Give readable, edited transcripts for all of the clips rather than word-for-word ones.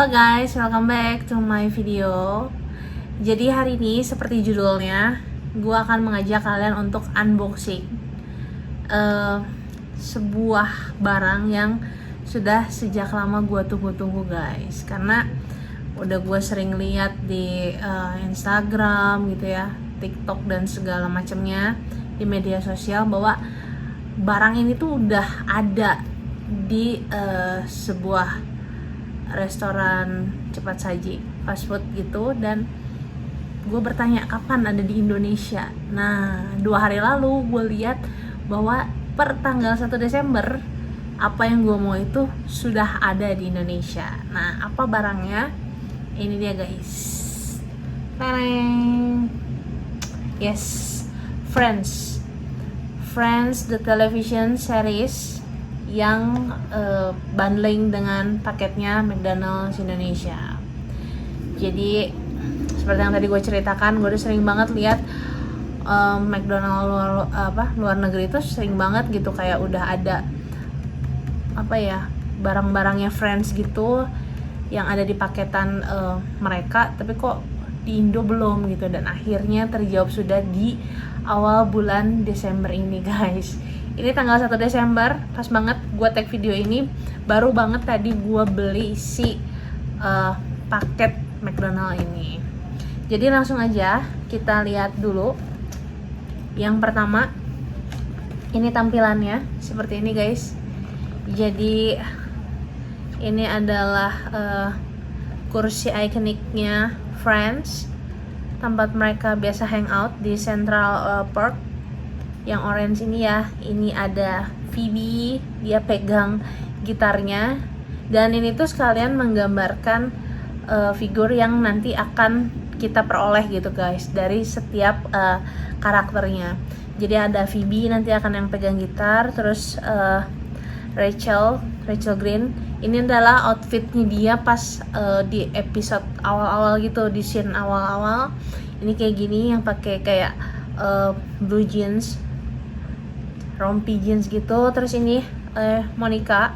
Halo guys, welcome back to my video. Jadi hari ini seperti judulnya, gue akan mengajak kalian untuk unboxing sebuah barang yang sudah sejak lama gue tunggu-tunggu guys. Karena udah gue sering lihat di Instagram gitu ya, TikTok dan segala macamnya di media sosial bahwa barang ini tuh udah ada di sebuah restoran cepat saji, fast food gitu, dan gue bertanya kapan ada di Indonesia. Nah, 2 hari lalu gue lihat bahwa per tanggal 1 Desember apa yang gue mau itu sudah ada di Indonesia. Nah, apa barangnya? Ini dia guys. Tareng. Yes, Friends the television series yang bundling dengan paketnya McDonald's Indonesia. Jadi seperti yang tadi gue ceritakan, gue udah sering banget lihat McDonald's luar negeri itu sering banget gitu, kayak udah ada barang-barangnya Friends gitu yang ada di paketan mereka, tapi kok di Indo belum gitu. Dan akhirnya terjawab sudah di awal bulan Desember ini guys. Ini tanggal 1 Desember, pas banget gue tag video ini. Baru banget tadi gue beli si paket McDonald ini. Jadi langsung aja kita lihat dulu. Yang pertama, ini tampilannya seperti ini guys. Jadi ini adalah kursi ikoniknya Friends, tempat mereka biasa hangout di Central Park. Yang orange ini ya, ini ada Phoebe, dia pegang gitarnya, dan ini tuh sekalian menggambarkan figur yang nanti akan kita peroleh gitu guys dari setiap karakternya. Jadi ada Phoebe nanti akan yang pegang gitar, terus Rachel Green, ini adalah outfitnya dia pas di episode awal-awal gitu, di scene awal-awal. Ini kayak gini, yang pakai kayak blue jeans, rompi jeans gitu. Terus ini Monica,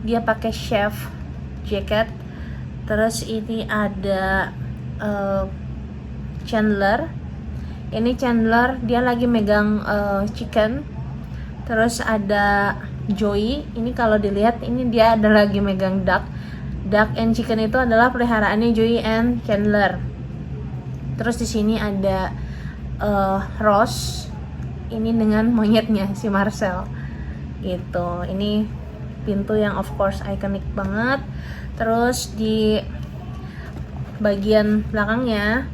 dia pakai chef jacket. Terus ini ada Chandler. Ini Chandler, dia lagi megang chicken. Terus ada Joey, ini kalau dilihat ini dia ada lagi megang duck and chicken. Itu adalah peliharaannya Joey and Chandler. Terus di sini ada Ross, ini dengan monyetnya si Marcel gitu. Ini pintu yang of course ikonik banget. Terus di bagian belakangnya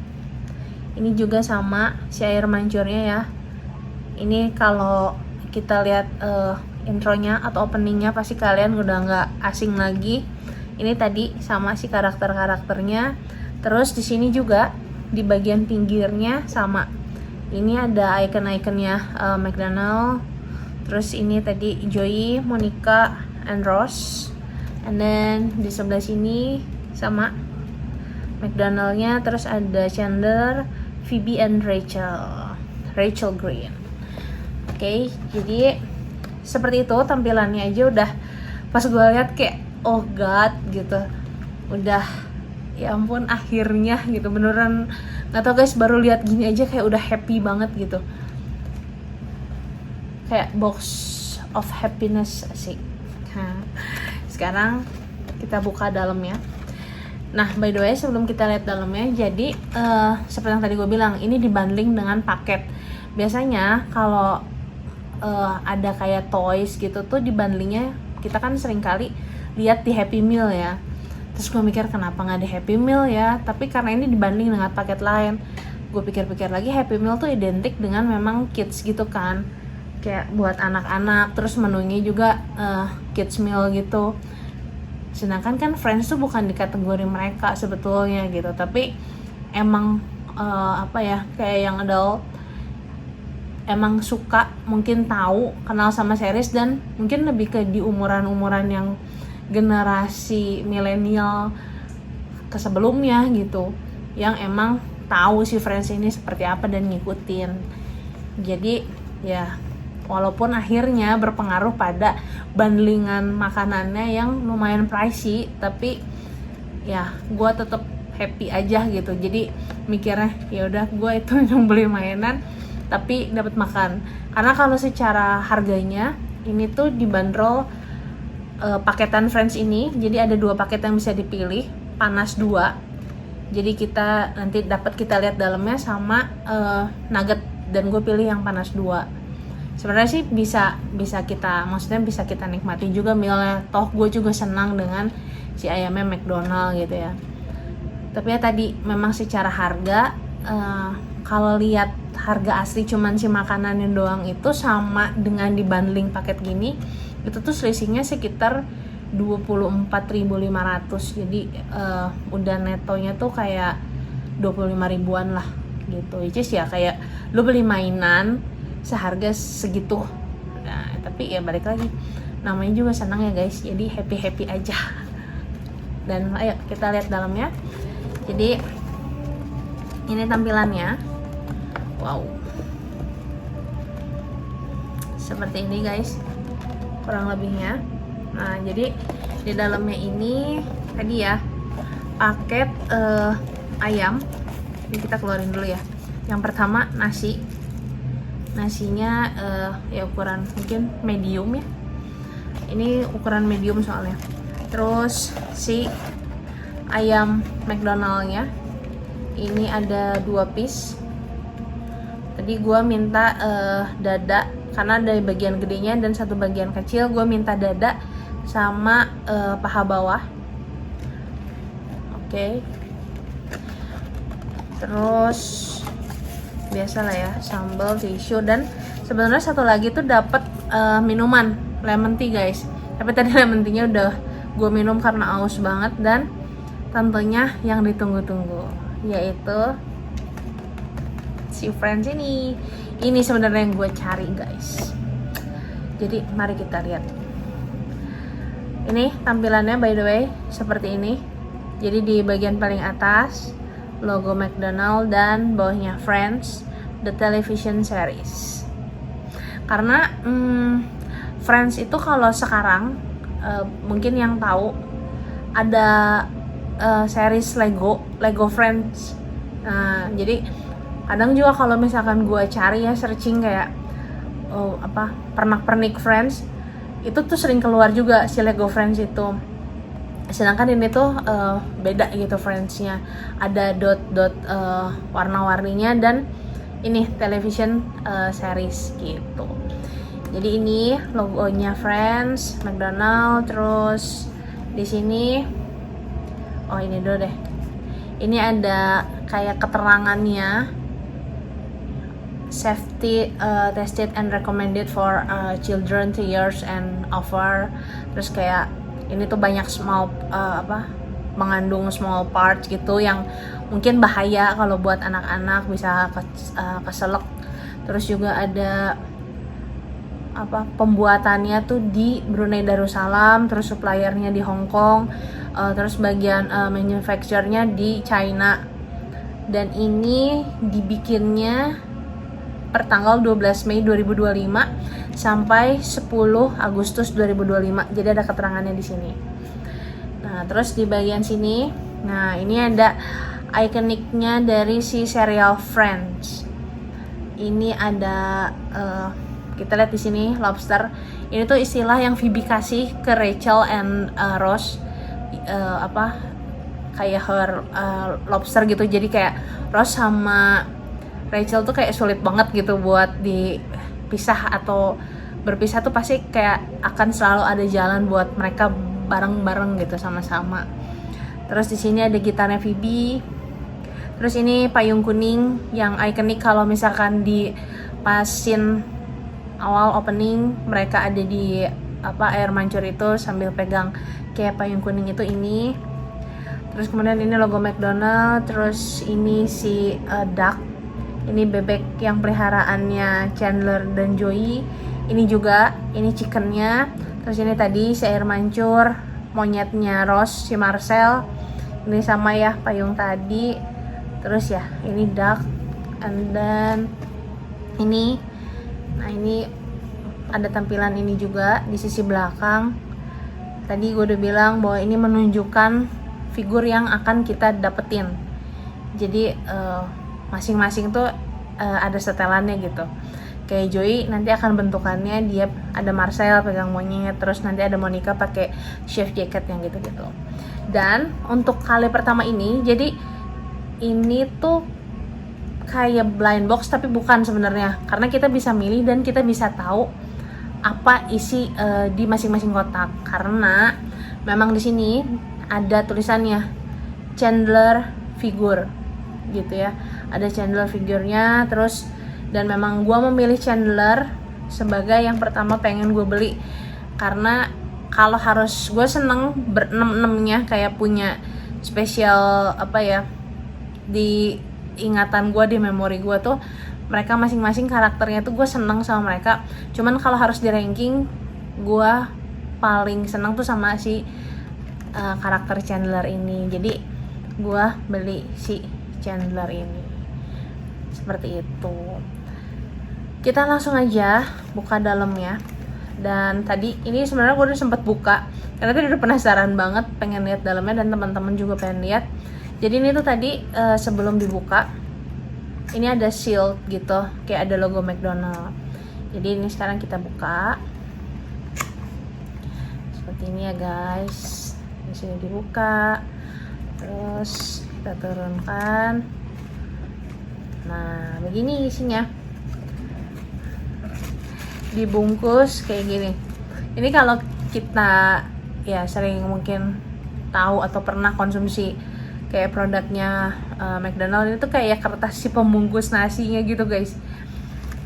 ini juga sama si air mancurnya ya. Ini kalau kita lihat intronya atau openingnya pasti kalian udah nggak asing lagi. Ini tadi sama si karakternya. Terus di sini juga di bagian pinggirnya sama. Ini ada icon-iconnya McDonald. Terus ini tadi Joey, Monica, and Ross. And then di sebelah sini sama McDonaldnya. Terus ada Chandler, Phoebe, and Rachel Green. Oke, jadi seperti itu tampilannya aja udah pas gue lihat kayak oh god gitu. Udah ya ampun akhirnya gitu, beneran nggak tau guys, baru lihat gini aja kayak udah happy banget gitu, kayak box of happiness sih. Nah, sekarang kita buka dalamnya. Nah, by the way, sebelum kita lihat dalamnya, jadi seperti yang tadi gue bilang, ini dibundling dengan paket. Biasanya kalau ada kayak toys gitu tuh dibundlingnya, kita kan sering kali lihat di Happy Meal ya. Terus gue mikir kenapa nggak ada Happy Meal ya, tapi karena ini dibanding dengan paket lain, gue pikir-pikir lagi, Happy Meal tuh identik dengan memang kids gitu kan, kayak buat anak-anak. Terus menunya juga kids meal gitu. Sedangkan kan Friends tuh bukan di kategori mereka sebetulnya gitu, tapi emang kayak yang adult, emang suka, mungkin tahu, kenal sama series, dan mungkin lebih ke di umuran-umuran yang generasi milenial ke sebelumnya gitu, yang emang tahu si Friends ini seperti apa dan ngikutin. Jadi ya walaupun akhirnya berpengaruh pada bundlingan makanannya yang lumayan pricey, tapi ya gue tetap happy aja gitu. Jadi mikirnya ya udah gue itu yang beli mainan tapi dapat makan. Karena kalau secara harganya ini tuh dibanderol paketan Friends ini. Jadi ada 2 paket yang bisa dipilih, panas 2. Jadi kita nanti dapat kita lihat dalamnya sama nugget, dan gue pilih yang panas 2. Sebenarnya sih bisa kita, maksudnya bisa kita nikmati juga mealnya. Toh gue juga senang dengan si ayamnya McDonald gitu ya. Tapi ya tadi memang secara harga kalau lihat harga asli cuman si makanannya doang itu sama dengan dibundling paket gini, itu tuh selisihnya sekitar 24.500. Jadi udah netonya tuh kayak 25 ribuan lah gitu. Which is ya kayak lu beli mainan seharga segitu. Nah, tapi ya balik lagi, namanya juga senang ya guys, jadi happy aja. Dan ayo kita lihat dalamnya. Jadi ini tampilannya, wow, seperti ini guys kurang lebihnya. Nah jadi di dalamnya ini tadi ya paket ayam. Ini kita keluarin dulu ya. Yang pertama nasinya ya ukuran mungkin medium ya, ini ukuran medium soalnya. Terus si ayam McDonaldnya ini ada 2 piece. Tadi gue minta dada karena ada bagian gedenya dan 1 bagian kecil. Gue minta dada sama paha bawah. Oke. Terus biasalah ya, sambal, tisu, dan sebenarnya 1 lagi tuh dapat minuman lemon tea guys. Tapi tadi lemon tea-nya udah gue minum karena aus banget. Dan tentunya yang ditunggu-tunggu, yaitu si Friends ini. Ini sebenarnya yang gue cari guys. Jadi mari kita lihat. Ini tampilannya by the way seperti ini. Jadi di bagian paling atas logo McDonald dan bawahnya Friends the television series. Karena Friends itu kalau sekarang mungkin yang tahu ada series Lego Friends. Nah, jadi kadang juga kalau misalkan gue cari ya, searching kayak pernak-pernik Friends, itu tuh sering keluar juga si Lego Friends itu. Sedangkan ini tuh beda gitu Friends-nya, ada dot-dot warna-warninya, dan ini television series gitu. Jadi ini logonya Friends, McDonald. Terus di sini, oh ini dulu deh, ini ada kayak keterangannya, safety tested and recommended for children 2 years and over. Terus kayak ini tuh banyak mengandung small parts gitu yang mungkin bahaya kalau buat anak-anak, bisa keselak. Terus juga ada pembuatannya tuh di Brunei Darussalam, terus suppliernya di Hong Kong, terus bagian manufacturernya di China. Dan ini dibikinnya per tanggal 12 Mei 2025 sampai 10 Agustus 2025. Jadi ada keterangannya di sini. Nah, terus di bagian sini, nah ini ada ikoniknya dari si serial Friends. Ini ada kita lihat di sini lobster. Ini tuh istilah yang Phoebe kasih ke Rachel and Ross, kayak her lobster gitu. Jadi kayak Ross sama Rachel tuh kayak sulit banget gitu buat dipisah, atau berpisah tuh pasti kayak akan selalu ada jalan buat mereka bareng-bareng gitu sama-sama. Terus di sini ada gitarnya Phoebe. Terus ini payung kuning yang ikonik kalau misalkan di pas scene awal opening mereka ada di air mancur itu sambil pegang kayak payung kuning itu ini. Terus kemudian ini logo McDonald. Terus ini si duck. Ini bebek yang peliharaannya Chandler dan Joey. Ini juga, ini chickennya. Terus ini tadi si air mancur, monyetnya Ross, si Marcel. Ini sama ya payung tadi. Terus ya, ini duck. And then ini, nah ini ada tampilan ini juga di sisi belakang. Tadi gue udah bilang bahwa ini menunjukkan figur yang akan kita dapetin. Jadi masing-masing tuh ada setelannya gitu. Kayak Joey nanti akan bentukannya dia ada Marcel pegang monyet, terus nanti ada Monica pakai chef jacket yang gitu-gitu. Dan untuk kali pertama ini, jadi ini tuh kayak blind box tapi bukan sebenarnya, karena kita bisa milih dan kita bisa tahu apa isi di masing-masing kotak, karena memang di sini ada tulisannya Chandler figure gitu ya, ada Chandler figurnya. Terus dan memang gue memilih Chandler sebagai yang pertama pengen gue beli, karena kalau harus gue seneng berenem-enemnya, kayak punya spesial apa ya di ingatan gue, di memori gue tuh mereka masing-masing karakternya tuh gue seneng sama mereka. Cuman kalau harus di ranking, gue paling seneng tuh sama si karakter Chandler ini. Jadi gue beli si Chandler ini seperti itu. Kita langsung aja buka dalamnya. Dan tadi ini sebenarnya gue udah sempet buka karena tadi udah penasaran banget pengen lihat dalamnya, dan teman-teman juga pengen lihat. Jadi ini tuh tadi sebelum dibuka ini ada shield gitu, kayak ada logo McDonald. Jadi ini sekarang kita buka seperti ini ya guys. Di sini dibuka, terus kita turunkan. Nah begini isinya, dibungkus kayak gini. Ini kalau kita ya sering mungkin tahu atau pernah konsumsi kayak produknya McDonald, itu kayak kertas si pembungkus nasinya gitu guys.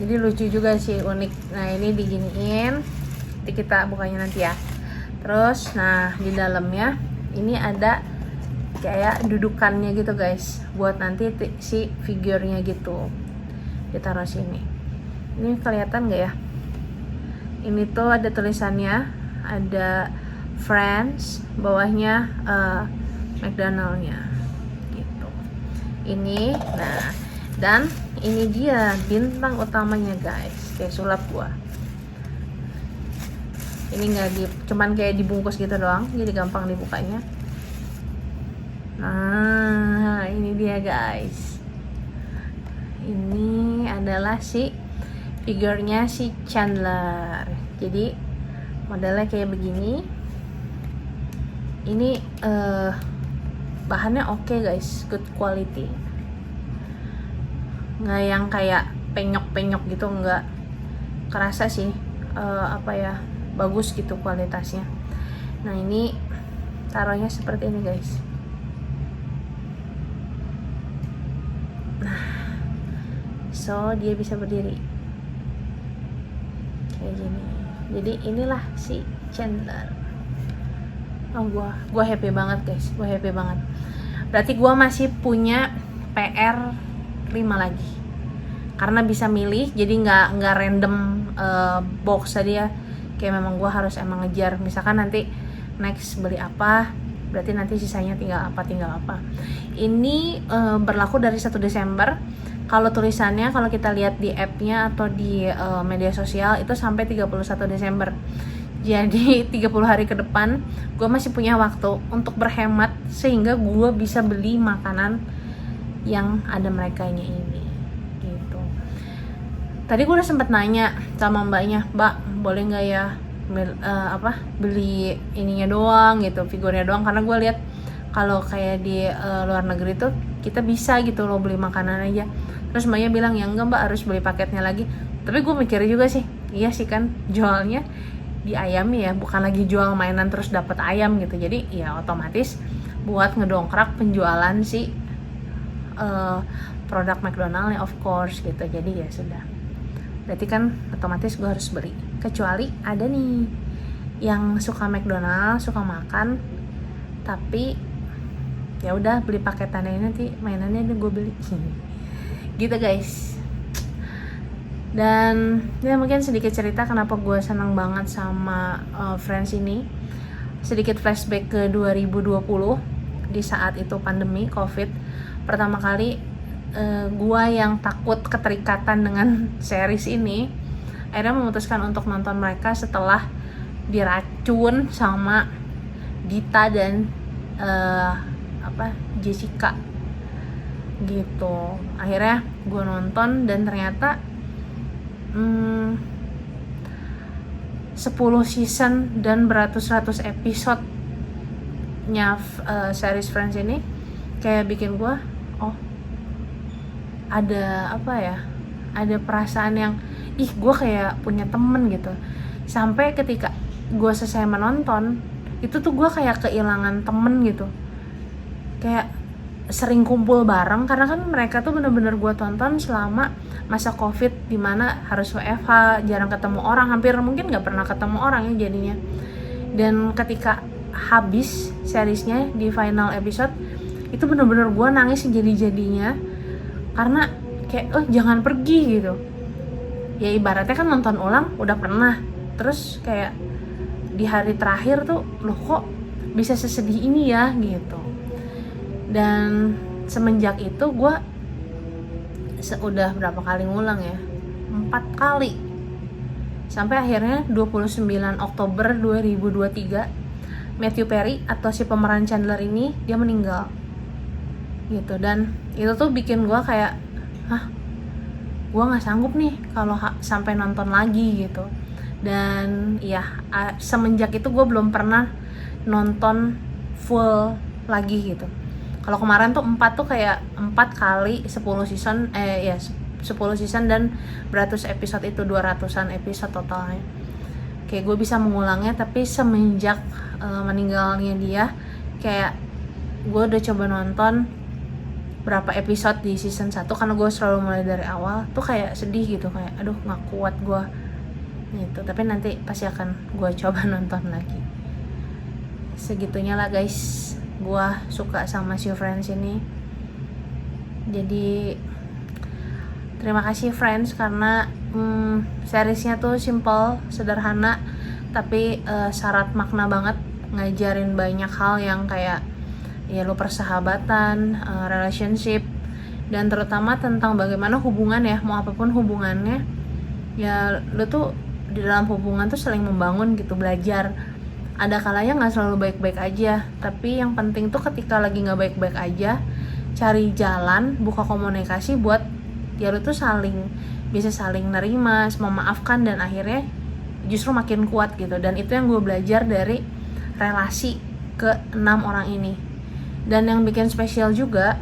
Jadi lucu juga sih, unik. Nah ini diginiin, nanti kita bukanya nanti ya. Terus nah di dalamnya ini ada kayak dudukannya gitu guys, buat nanti si figurnya gitu ditaruh sini. Ini kelihatan nggak ya? Ini tuh ada tulisannya, ada Friends, bawahnya McDonald-nya gitu. Ini, nah, dan ini dia bintang utamanya guys, kayak sulap gua. Ini cuman kayak dibungkus gitu doang, jadi gampang dibukanya. Nah, ini dia guys. Ini adalah si figurnya si Chandler. Jadi modelnya kayak begini. Ini bahannya oke guys, good quality. Nggak yang kayak penyok-penyok gitu, nggak kerasa sih apa ya, bagus gitu kualitasnya. Nah ini taruhnya seperti ini guys. Nah, so dia bisa berdiri kayak gini. Jadi inilah si Chandler. Oh, gua happy banget guys, gua happy banget. Berarti gua masih punya PR 5 lagi, karena bisa milih, jadi nggak random box tadi ya. Kayak memang gua harus emang ngejar. Misalkan nanti next beli apa, berarti nanti sisanya tinggal apa. Ini berlaku dari 1 Desember. Kalau tulisannya, kalau kita lihat di app-nya atau di media sosial itu sampai 31 Desember. Jadi 30 hari ke depan gue masih punya waktu untuk berhemat, sehingga gue bisa beli makanan yang ada merekanya ini gitu. Tadi gue udah sempet nanya sama mbaknya, "Mbak, boleh nggak ya beli ininya doang gitu, figurnya doang?" Karena gue lihat kalau kayak di luar negeri tuh kita bisa gitu loh beli makanan aja. Terus mbaknya bilang, "Ya enggak mbak, harus beli paketnya lagi." Tapi gue mikir juga sih, iya sih kan jualnya di ayam ya, bukan lagi jual mainan terus dapat ayam gitu. Jadi ya otomatis buat ngedongkrak penjualan si produk McDonald of course gitu. Jadi ya sudah, berarti kan otomatis gue harus beli. Kecuali ada nih yang suka McDonald, suka makan, tapi ya udah beli paketannya, nanti mainannya gue beli gitu guys. Dan ya mungkin sedikit cerita kenapa gue senang banget sama Friends ini. Sedikit flashback ke 2020, di saat itu pandemi COVID. Pertama kali gue yang takut keterikatan dengan series ini, akhirnya memutuskan untuk nonton mereka setelah diracun sama Dita dan Jessica gitu. Akhirnya gue nonton dan ternyata 10 season dan beratus-ratus episode series Friends ini kayak bikin gue ada ada perasaan yang gue kayak punya temen gitu. Sampai ketika gue selesai menonton itu tuh gue kayak kehilangan temen gitu, kayak sering kumpul bareng karena kan mereka tuh bener-bener gue tonton selama masa covid dimana harus WFH, jarang ketemu orang, hampir mungkin nggak pernah ketemu orang ya jadinya. Dan ketika habis seriesnya di final episode itu bener-bener gue nangis jadi-jadinya karena kayak jangan pergi gitu ya. Ibaratnya kan nonton ulang udah pernah, terus kayak di hari terakhir tuh loh kok bisa sesedih ini ya gitu. Dan semenjak itu gue udah berapa kali ngulang ya, 4 kali, sampai akhirnya 29 Oktober 2023 Matthew Perry atau si pemeran Chandler ini dia meninggal gitu. Dan itu tuh bikin gue kayak gue nggak sanggup nih kalau sampai nonton lagi gitu. Dan ya semenjak itu gue belum pernah nonton full lagi gitu. Kalau kemarin tuh 4 tuh kayak 4 kali 10 season 10 season dan beratus episode, itu 200-an episode totalnya. Kayak gue bisa mengulangnya, tapi semenjak meninggalnya dia kayak gue udah coba nonton berapa episode di season 1 karena gue selalu mulai dari awal tuh kayak sedih gitu, kayak aduh nggak kuat gue gitu. Tapi nanti pasti akan gue coba nonton lagi. Segitunya lah guys, gue suka sama si Friends ini. Jadi terima kasih Friends karena seriesnya tuh simple, sederhana, tapi syarat makna banget, ngajarin banyak hal yang kayak ya lo persahabatan, relationship, dan terutama tentang bagaimana hubungan ya, mau apapun hubungannya ya lo tuh di dalam hubungan tuh saling membangun gitu, belajar. Ada kalanya nggak selalu baik-baik aja, tapi yang penting tuh ketika lagi nggak baik-baik aja, cari jalan, buka komunikasi buat ya lo tuh bisa saling nerima, memaafkan, dan akhirnya justru makin kuat gitu. Dan itu yang gue belajar dari relasi ke 6 orang ini. Dan yang bikin spesial juga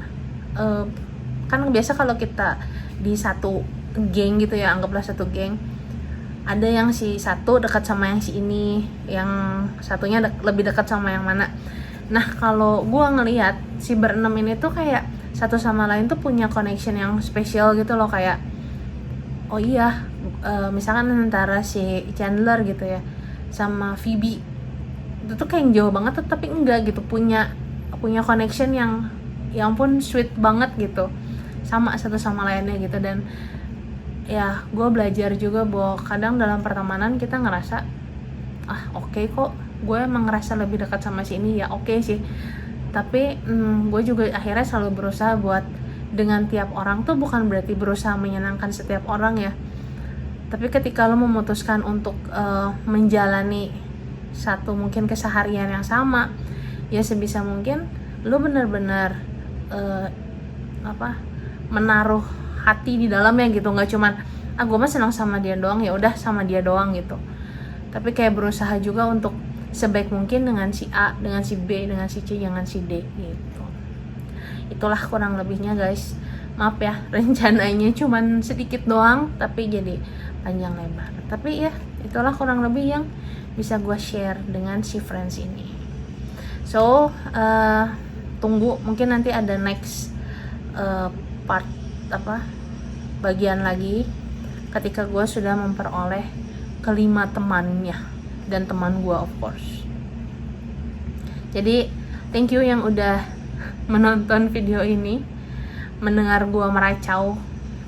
kan biasa kalau kita di satu geng gitu ya, anggaplah satu geng, ada yang si satu dekat sama yang si ini, yang satunya lebih dekat sama yang mana. Nah kalau gue ngelihat si berenam ini tuh kayak satu sama lain tuh punya connection yang spesial gitu loh. Kayak oh iya, misalkan antara si Chandler gitu ya sama Phoebe itu tuh kayak jauh banget, tapi enggak gitu, punya connection yang pun sweet banget gitu sama satu sama lainnya gitu. Dan ya gue belajar juga bahwa kadang dalam pertemanan kita ngerasa oke kok gue emang ngerasa lebih dekat sama si ini, ya oke sih, tapi gue juga akhirnya selalu berusaha buat dengan tiap orang tuh bukan berarti berusaha menyenangkan setiap orang ya, tapi ketika lo memutuskan untuk menjalani satu mungkin keseharian yang sama, ya sebisa mungkin lo benar-benar menaruh hati di dalamnya gitu. Nggak cuman gue mah senang sama dia doang, ya udah sama dia doang gitu, tapi kayak berusaha juga untuk sebaik mungkin dengan si A, dengan si B, dengan si C, dengan si D gitu. Itulah kurang lebihnya guys. Maaf ya rencananya cuman sedikit doang tapi jadi panjang lebar, tapi ya itulah kurang lebih yang bisa gue share dengan si Friends ini. So tunggu, mungkin nanti ada next part bagian lagi ketika gue sudah memperoleh kelima temannya dan teman gue of course. Jadi thank you yang udah menonton video ini, mendengar gue meracau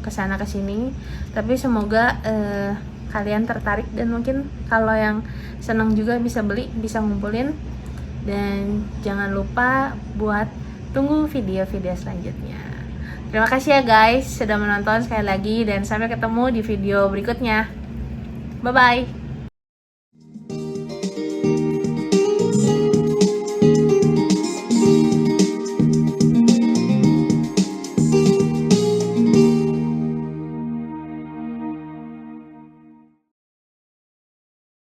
kesana kesini, tapi semoga kalian tertarik, dan mungkin kalau yang senang juga bisa beli, bisa ngumpulin. Dan jangan lupa buat tunggu video-video selanjutnya. Terima kasih ya guys sudah menonton sekali lagi, dan sampai ketemu di video berikutnya. Bye bye.